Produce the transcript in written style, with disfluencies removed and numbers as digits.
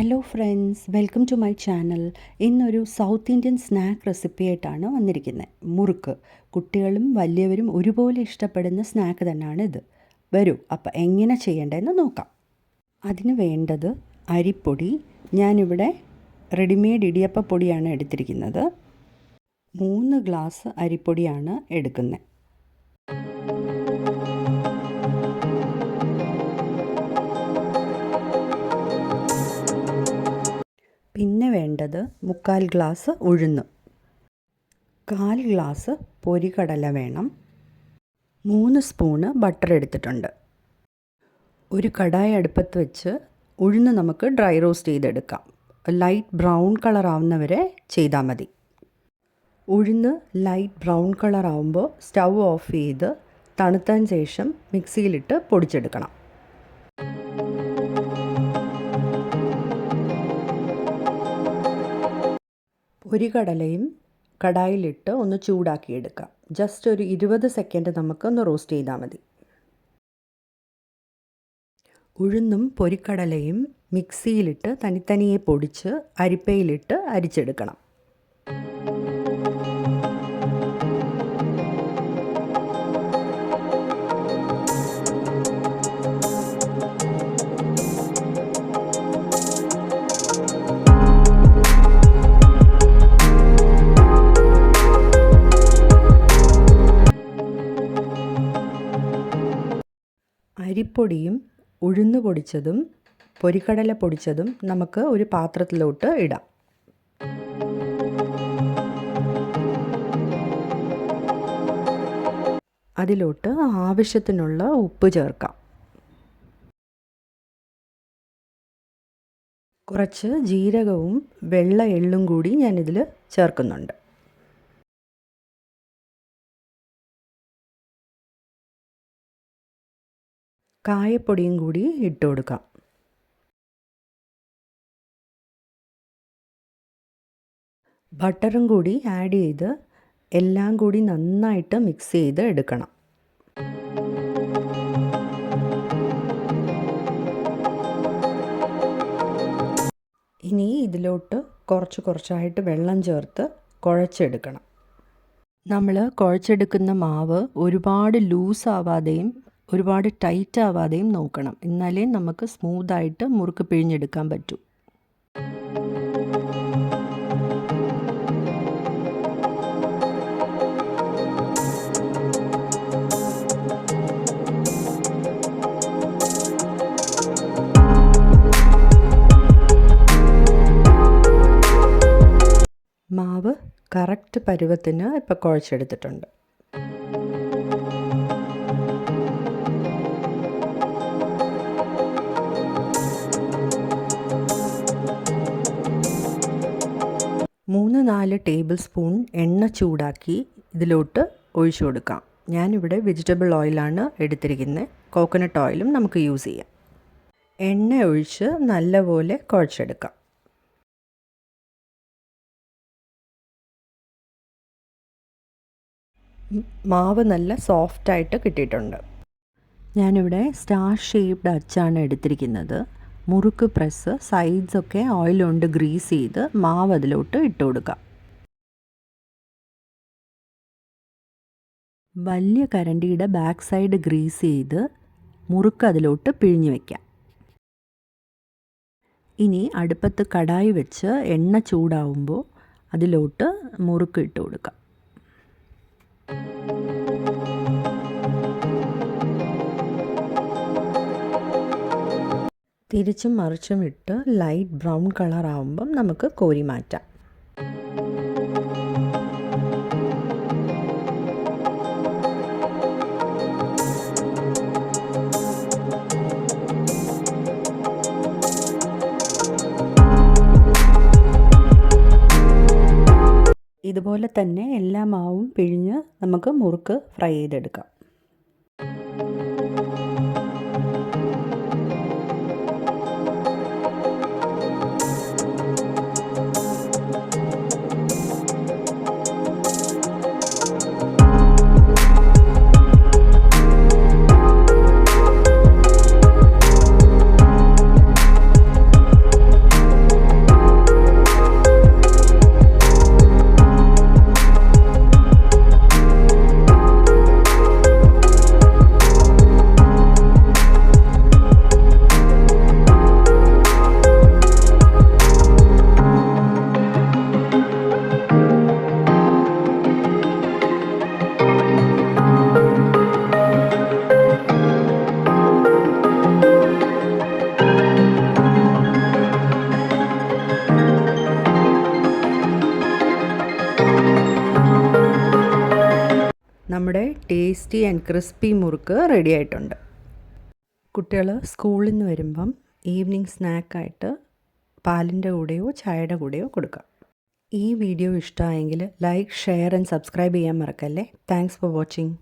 Hello friends, welcome to my channel. ഇന്നൊരു south Indian snack recipe ആയിട്ടാണ് വന്നിരിക്കുന്നത്. മുറുക്ക്. കുട്ടികളും വലിയവരും ഒരുപോലെ ഇഷ്ടപ്പെടുന്ന സ്നാക്ക് തന്നെയാണ് ഇത്. വരൂ, അപ്പോൾ എങ്ങനെ ചെയ്യേണ്ടതെന്ന് നോക്കാം. അതിന് വേണ്ടത് അരിപ്പൊടി. ഞാനിവിടെ റെഡിമെയ്ഡ് ഇടിയപ്പപ്പൊടിയാണ് എടുത്തിരിക്കുന്നത്. 3 ഗ്ലാസ് അരിപ്പൊടിയാണ് എടുക്കുന്നത്. പിന്നെ വേണ്ടത് 3/4 ഗ്ലാസ് ഉഴുന്ന്, 1/4 ഗ്ലാസ് പൊരിക്കടല വേണം, 3 സ്പൂണ് ബട്ടർ എടുത്തിട്ടുണ്ട്. ഒരു കടായി അടുപ്പത്ത് വെച്ച് ഉഴുന്ന് നമുക്ക് ഡ്രൈ റോസ്റ്റ് ചെയ്തെടുക്കാം. ലൈറ്റ് ബ്രൗൺ കളർ ആവുന്നവരെ ചെയ്താൽ മതി. ഉഴുന്ന് ലൈറ്റ് ബ്രൗൺ കളർ ആവുമ്പോൾ സ്റ്റൗ ഓഫ് ചെയ്ത് തണുത്തതിന് ശേഷം മിക്സിയിലിട്ട് പൊടിച്ചെടുക്കണം. പൊരിക്കടലയും കടായിലിട്ട് ഒന്ന് ചൂടാക്കിയെടുക്കാം. ജസ്റ്റ് ഒരു 20 സെക്കൻഡ് നമുക്കൊന്ന് റോസ്റ്റ് ചെയ്താൽ മതി. ഉഴുന്നും പൊരിക്കടലയും മിക്സിയിലിട്ട് തനിത്തനിയെ പൊടിച്ച് അരിപ്പയിലിട്ട് അരിച്ചെടുക്കണം. അരിപ്പൊടിയും ഉഴുന്ന് പൊടിച്ചതും പൊരിക്കടല പൊടിച്ചതും നമുക്ക് ഒരു പാത്രത്തിലോട്ട് ഇടാം. അതിലോട്ട് ആവശ്യത്തിനുള്ള ഉപ്പ് ചേർക്കാം. കുറച്ച് ജീരകവും വെള്ള എള്ളും കൂടി ഞാനിതിൽ ചേർക്കുന്നുണ്ട്. കായപ്പൊടിയും കൂടി ഇട്ട് കൊടുക്കാം. ബട്ടറും കൂടി ആഡ് ചെയ്ത് എല്ലാം കൂടി നന്നായിട്ട് മിക്സ് ചെയ്ത് എടുക്കണം. ഇനി ഇതിലോട്ട് കുറച്ചായിട്ട് വെള്ളം ചേർത്ത് കുഴച്ചെടുക്കണം. നമ്മൾ കുഴച്ചെടുക്കുന്ന മാവ് ഒരുപാട് ലൂസ് ആവാതെയും ഒരുപാട് ടൈറ്റ് ആവാതെയും നോക്കണം. എന്നാലേ നമുക്ക് സ്മൂത്തായിട്ട് മുറുക്ക് പിഴിഞ്ഞെടുക്കാൻ പറ്റൂ. മാവ് കറക്റ്റ് പരുവത്തിന് ഇപ്പോൾ കുഴച്ചെടുത്തിട്ടുണ്ട്. മൂന്ന് 4 ടേബിൾ സ്പൂൺ എണ്ണ ചൂടാക്കി ഇതിലോട്ട് ഒഴിച്ചു കൊടുക്കാം. ഞാനിവിടെ വെജിറ്റബിൾ ഓയിലാണ് എടുത്തിരിക്കുന്നത്. കോക്കനട്ട് ഓയിലും നമുക്ക് യൂസ് ചെയ്യാം. എണ്ണ ഒഴിച്ച് നല്ലപോലെ കുഴച്ചെടുക്കാം. മാവ് നല്ല സോഫ്റ്റായിട്ട് കിട്ടിയിട്ടുണ്ട്. ഞാനിവിടെ സ്റ്റാർ ഷേപ്ഡ് അച്ചാണ് എടുത്തിരിക്കുന്നത്. മുറുക്ക് പ്രസ് സൈഡ്സൊക്കെ ഓയിൽ കൊണ്ട് ഗ്രീസ് ചെയ്ത് മാവ് അതിലോട്ട് ഇട്ട് കൊടുക്കാം. വലിയ കരണ്ടിയുടെ ബാക്ക് സൈഡ് ഗ്രീസ് ചെയ്ത് മുറുക്ക് അതിലോട്ട് പിഴിഞ്ഞ് വയ്ക്കാം. ഇനി അടുപ്പത്ത് കടായി വെച്ച് എണ്ണ ചൂടാവുമ്പോൾ അതിലോട്ട് മുറുക്ക് ഇട്ട് കൊടുക്കാം. തിരിച്ചും മറിച്ചും ഇട്ട് ലൈറ്റ് ബ്രൗൺ കളർ ആവുമ്പം നമുക്ക് കോരി മാറ്റാം. ഇതുപോലെ തന്നെ എല്ലാ മാവും പിഴിഞ്ഞ് നമുക്ക് മുറുക്ക് ഫ്രൈ ചെയ്തെടുക്കാം. Tasty and crispy murukku ready ആയിട്ടുണ്ട്. കുട്ടികൾ സ്കൂളിൽ നിന്ന് വരുമ്പം ഈവനിങ് സ്നാക്കായിട്ട് പാലിൻ്റെ കൂടെയോ ചായയുടെ കൂടെയോ കൊടുക്കാം. ഈ വീഡിയോ ഇഷ്ടമായെങ്കിൽ ലൈക്ക്, ഷെയർ ആൻഡ് സബ്സ്ക്രൈബ് ചെയ്യാൻ മറക്കല്ലേ. Thanks for watching.